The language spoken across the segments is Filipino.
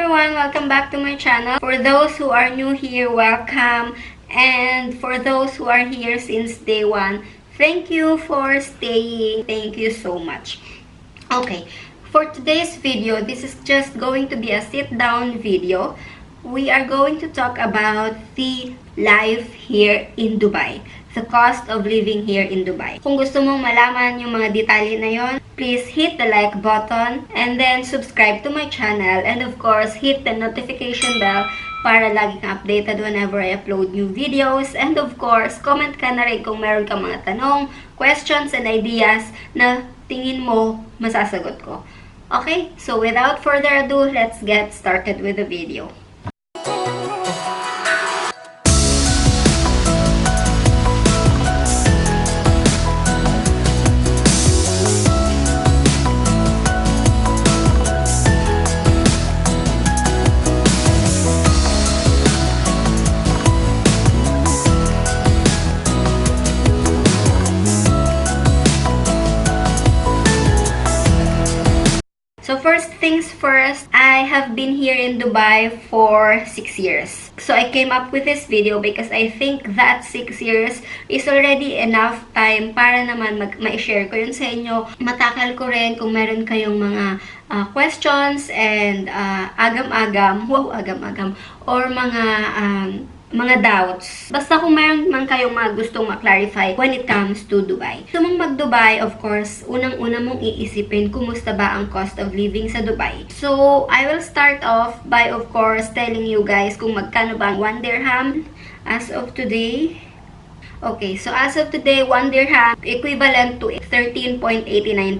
everyone! Welcome back to my channel. For those who are new here, welcome. And for those who are here since day one, thank you for staying. Thank you so much. Okay, for today's video, this is just going to be a sit-down video. We are going to talk about the life here in Dubai. The cost of living here in Dubai. Kung gusto mong malaman yung mga detalye na yon, please hit the like button and then subscribe to my channel, and of course, hit the notification bell para lagi kang updated whenever I upload new videos. And of course, comment ka na rin kung meron kang mga tanong, questions, and ideas na tingin mo masasagot ko. Okay, so without further ado, let's get started with the video. So first things first, I have been here in Dubai for 6 years. So I came up with this video because I think that 6 years is already enough time para naman ma-share ko yun sa inyo. Matakal ko rin kung meron kayong mga questions and agam-agam, or mga doubts. Basta kung meron man kayong mga gustong ma-clarify when it comes to Dubai. So, mong mag-Dubai, of course, unang-una mong iisipin kumusta ba ang cost of living sa Dubai. So, I will start off by, of course, telling you guys kung magkano ba ang 1 dirham as of today. Okay, so as of today, 1 dirham equivalent to 13.89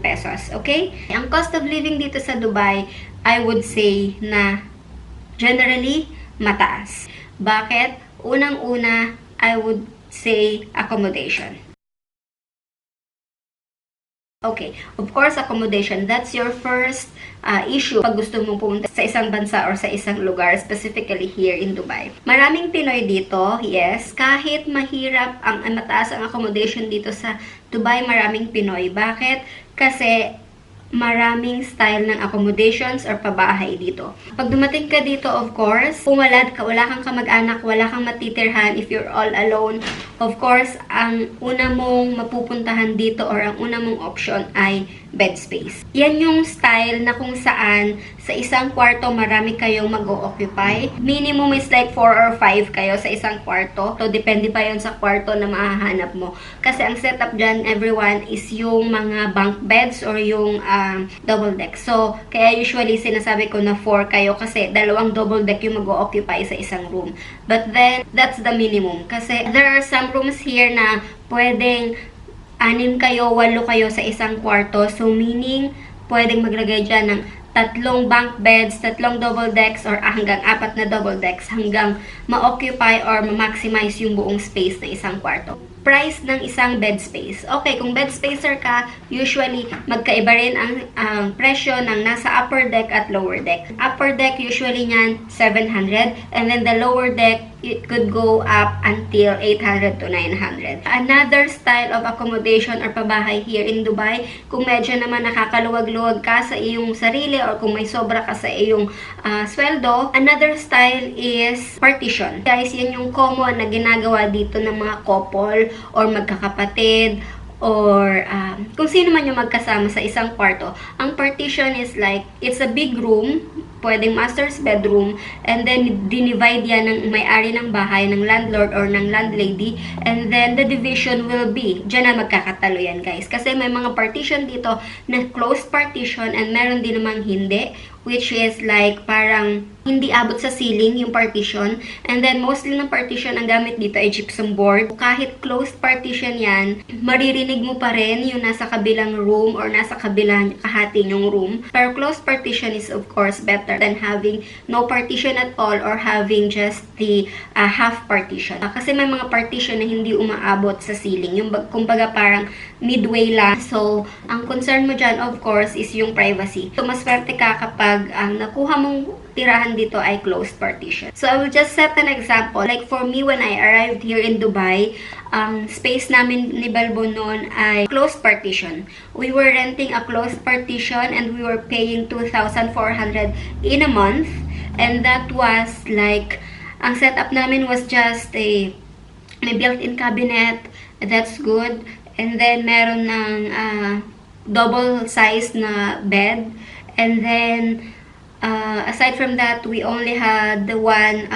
pesos. Okay? Ang cost of living dito sa Dubai, I would say na generally mataas. Bakit? Unang-una, I would say accommodation. Okay, of course, accommodation, that's your first issue pag gusto mong pumunta sa isang bansa or sa isang lugar, specifically here in Dubai. Maraming Pinoy dito, yes. Kahit mahirap ang mataas ang accommodation dito sa Dubai, maraming Pinoy. Bakit? Kasi maraming style ng accommodations or pabahay dito. Pag dumating ka dito, of course, kung wala kang kamag-anak, wala kang matitirhan, if you're all alone, of course, ang una mong mapupuntahan dito or ang una mong option ay bed space. Yan yung style na kung saan sa isang kwarto marami kayong mag-o-occupy. Minimum is like 4 or 5 kayo sa isang kwarto. So, depende pa yun sa kwarto na mahahanap mo. Kasi ang setup dyan, everyone, is yung mga bunk beds or yung double deck. So, kaya usually sinasabi ko na 4 kayo kasi dalawang double deck yung mag-o-occupy sa isang room. But then, that's the minimum. Kasi there are some rooms here na pwedeng 6 kayo, 8 kayo sa isang kwarto. So, meaning, pwedeng maglagay dyan ng 3 bunk beds, 3 double decks, or hanggang 4 na double decks hanggang ma-occupy or ma-maximize yung buong space na isang kwarto. Price ng isang bed space. Okay, kung bed spacer ka, usually magkaiba rin ang presyo ng nasa upper deck at lower deck. Upper deck, usually nyan 700, and then the lower deck, it could go up until 800 to 900. Another style of accommodation or pabahay here in Dubai, kung medyo naman nakakaluwag-luwag ka sa iyong sarili or kung may sobra ka sa iyong sweldo, another style is partition. Guys, yan yung common na ginagawa dito ng mga couple or magkakapatid or kung sino man yung magkasama sa isang kwarto. Ang partition is like, it's a big room, pwedeng master's bedroom, and then dinivide yan ng may-ari ng bahay, ng landlord or ng landlady, and then the division will be, dyan na magkakatalo yan, guys. Kasi may mga partition dito na closed partition and meron din namang hindi, which is like parang hindi abot sa ceiling yung partition. And then mostly ng partition ang gamit dito ay gypsum board. Kahit closed partition yan, maririnig mo pa rin yung nasa kabilang room or nasa kabilang kahati yung room. Pero closed partition is of course better than having no partition at all or having just the half partition. Kasi may mga partition na hindi umaabot sa ceiling. Yung kumbaga parang midway lang. So, ang concern mo dyan of course is yung privacy. So, maswerte ka kapag ang nakuha mong tirahan dito ay closed partition. So, I will just set an example. Like for me, when I arrived here in Dubai, space namin ni Balbo noon ay closed partition. We were renting a closed partition and we were paying 2,400 in a month. And that was like, ang setup namin was just may built-in cabinet, that's good. And then meron ng double size na bed. And then aside from that, we only had the one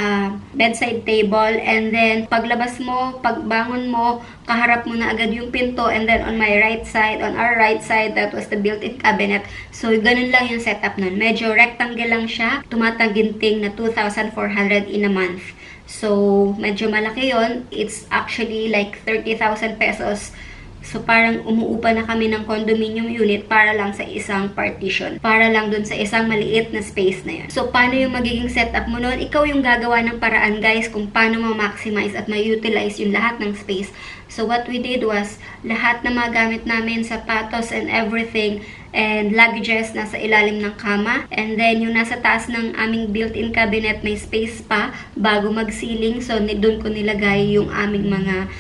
bedside table. And then paglabas mo, pagbangon mo, kaharap mo na agad yung pinto. And then on my right side, on our right side, that was the built-in cabinet. So ganun lang yung setup nun. Medyo rectangle lang siya. Tumataginting na 2,400 in a month. So medyo malaki yon. It's actually like 30,000 pesos. So, parang umuupa na kami ng condominium unit para lang sa isang partition. Para lang dun sa isang maliit na space na yun. So, paano yung magiging setup mo nun? Ikaw yung gagawa ng paraan, guys, kung paano ma-maximize at ma-utilize yung lahat ng space. So, what we did was, lahat na mga gamit namin, sapatos and everything, and luggages nasa ilalim ng kama. And then, yung nasa taas ng aming built-in cabinet, may space pa bago mag-ceiling. So, doon ko nilagay yung aming mga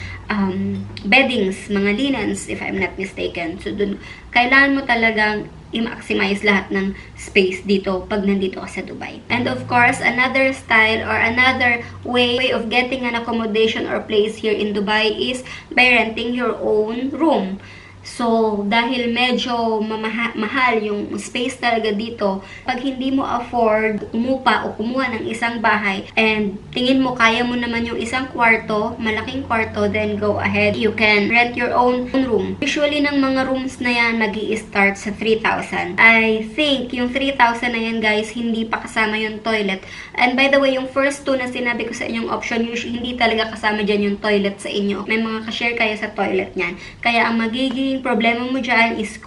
beddings, mga linens, if I'm not mistaken. So, dun, kailangan mo talagang i-maximize lahat ng space dito pag nandito ka sa Dubai. And of course, another style or another way of getting an accommodation or place here in Dubai is by renting your own room. So, dahil medyo mahal yung space talaga dito, pag hindi mo afford umupa o kumuha ng isang bahay and tingin mo kaya mo naman yung isang kwarto, malaking kwarto, then go ahead. You can rent your own room. Usually, ng mga rooms na yan, mag-i-start sa 3,000. I think yung 3,000 na yan, guys, hindi pa kasama yung toilet. And by the way, yung first two na sinabi ko sa inyong option, usually hindi talaga kasama dyan yung toilet sa inyo. May mga ka-share kayo sa toilet niyan. Kaya ang magiging problema mo dyan is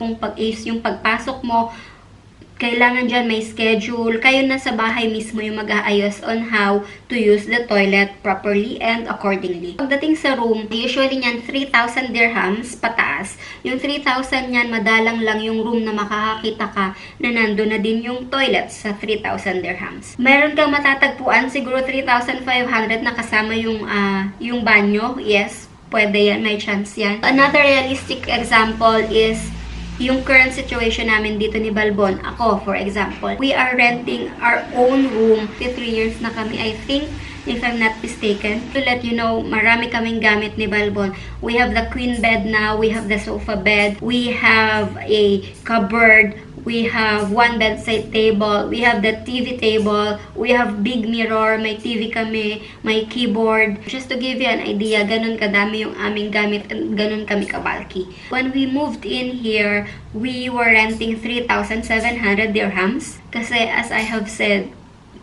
yung pagpasok mo, kailangan dyan may schedule. Kayo na sa bahay mismo yung mag-aayos on how to use the toilet properly and accordingly. Pagdating sa room, usually nyan 3,000 dirhams pataas. Yung 3,000 yan, madalang lang yung room na makakakita ka na nandun na din yung toilet sa 3,000 dirhams. Meron kang matatagpuan, siguro 3,500 na kasama yung banyo. Yes, pwede yan, may chance yan. Another realistic example is yung current situation namin dito ni Balbon. Ako, for example, we are renting our own room. 3 years na kami, I think, if I'm not mistaken. To let you know, marami kaming gamit ni Balbon. We have the queen bed now, we have the sofa bed, we have a cupboard, we have one bedside table, we have the TV table, we have big mirror, may TV kami, may keyboard. Just to give you an idea, ganun kadami yung aming gamit and ganun kami kabalki. When we moved in here, we were renting 3,700 dirhams. Kasi as I have said,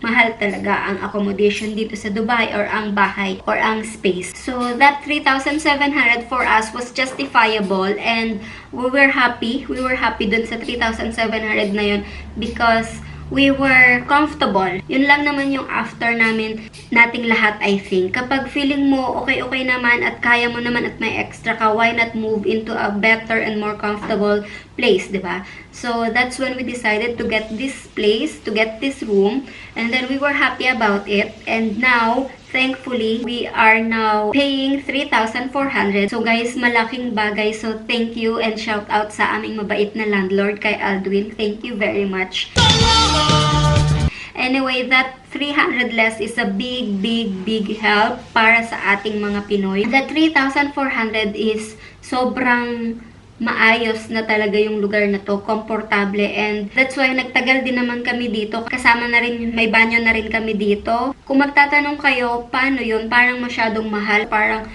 mahal talaga ang accommodation dito sa Dubai or ang bahay or ang space. So, that 3,700 for us was justifiable and we were happy. We were happy dun sa 3,700 na yun because we were comfortable. Yun lang naman yung after nating lahat, I think. Kapag feeling mo okay naman at kaya mo naman at may extra ka, why not move into a better and more comfortable place, diba? So, that's when we decided to get this place, to get this room, and then we were happy about it. And now, thankfully, we are now paying 3,400. So, guys, malaking bagay. So, thank you and shout out sa aming mabait na landlord kay Aldwin. Thank you very much. Anyway, that 300 less is a big help para sa ating mga Pinoy. The 3,400 is sobrang maayos na talaga yung lugar na to, komportable, and that's why nagtagal din naman kami dito. Kasama na rin, may banyo na rin kami dito. Kung magtatanong kayo, paano yun? Parang masyadong mahal, parang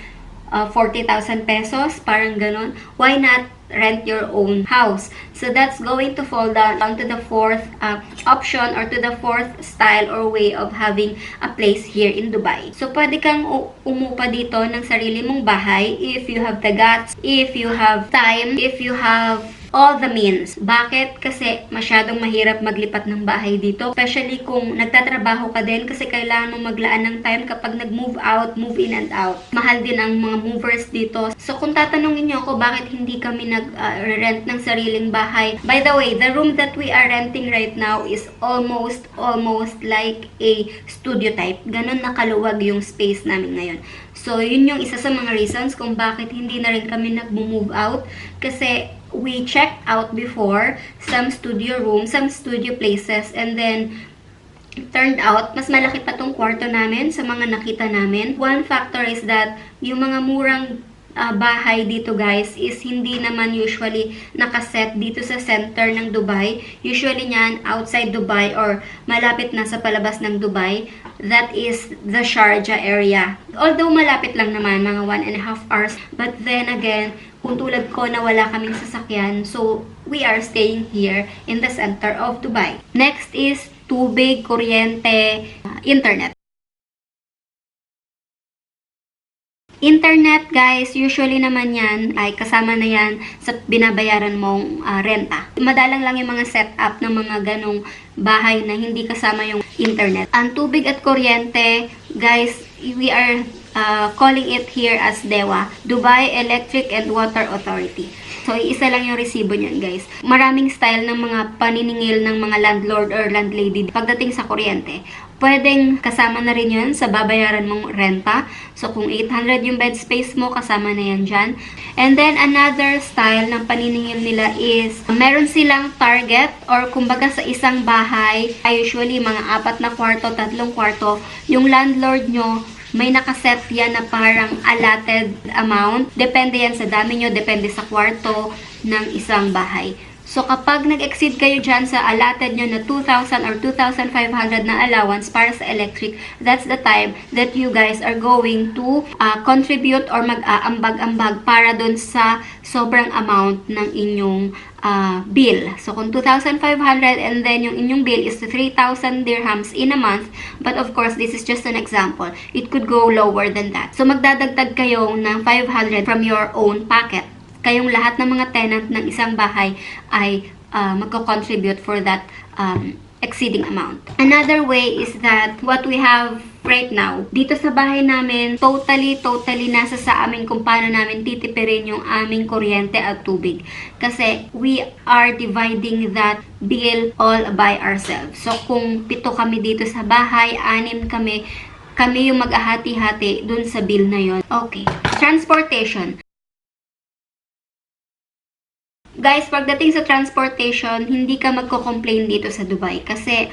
40,000 pesos, parang ganun. Why not rent your own house? So that's going to fall down to the fourth option or to the fourth style or way of having a place here in Dubai. So pwede kang umupa dito ng sarili mong bahay if you have the guts, if you have time, if you have all the means. Bakit? Kasi masyadong mahirap maglipat ng bahay dito. Especially kung nagtatrabaho ka din kasi kailangan mo maglaan ng time kapag nag-move out, move in and out. Mahal din ang mga movers dito. So kung tatanungin niyo ako bakit hindi kami nag-rent ng sariling bahay. By the way, the room that we are renting right now is almost like a studio type. Ganon nakaluwag yung space namin ngayon. So yun yung isa sa mga reasons kung bakit hindi na rin kami nag-move out. Kasi we checked out before some studio rooms, some studio places, and then Turned out, mas malaki pa tong kwarto namin sa mga nakita namin. One factor is that yung mga murang bahay dito guys is hindi naman usually nakaset dito sa center ng Dubai. Usually niyan outside Dubai or malapit na sa palabas ng Dubai. That is the Sharjah area. Although malapit lang naman, mga 1.5 hours. But then again, kung tulad ko na wala kaming sasakyan, so we are staying here in the center of Dubai. Next is tubig, kuryente, internet. Internet, guys, usually naman yan ay kasama na yan sa binabayaran mong renta. Madalang lang yung mga setup ng mga ganong bahay na hindi kasama yung internet. Ang tubig at kuryente, guys, we are calling it here as DEWA, Dubai Electric and Water Authority. So, isa lang yung resibo niyan, guys. Maraming style ng mga paniningil ng mga landlord or landlady pagdating sa kuryente. Pwedeng kasama na rin yun sa babayaran mong renta. So, kung 800 yung bed space mo, kasama na yan dyan. And then, another style ng paniningil nila is, meron silang target or kumbaga sa isang bahay, usually mga 4 na kwarto, 3 kwarto, yung landlord nyo, may nakaset yan na parang allotted amount. Depende yan sa dami nyo, depende sa kwarto ng isang bahay. So, kapag nag-exceed kayo dyan sa allotted nyo na 2,000 or 2,500 na allowance para sa electric, that's the time that you guys are going to contribute or mag-aambag-ambag para dun sa sobrang amount ng inyong bill. So, kung 2,500 and then yung inyong bill is 3,000 dirhams in a month, but of course, this is just an example. It could go lower than that. So, magdadagdag kayo ng 500 from your own pocket. Kayong lahat ng mga tenant ng isang bahay ay magko-contribute for that exceeding amount. Another way is that what we have right now, dito sa bahay namin, totally nasa sa amin kung paano namin titipirin yung aming kuryente at tubig. Kasi we are dividing that bill all by ourselves. So, kung 7 kami dito sa bahay, 6 kami yung mag-ahati-hati dun sa bill na yon. Okay. Transportation. Guys, pagdating sa transportation, hindi ka magko-complain dito sa Dubai kasi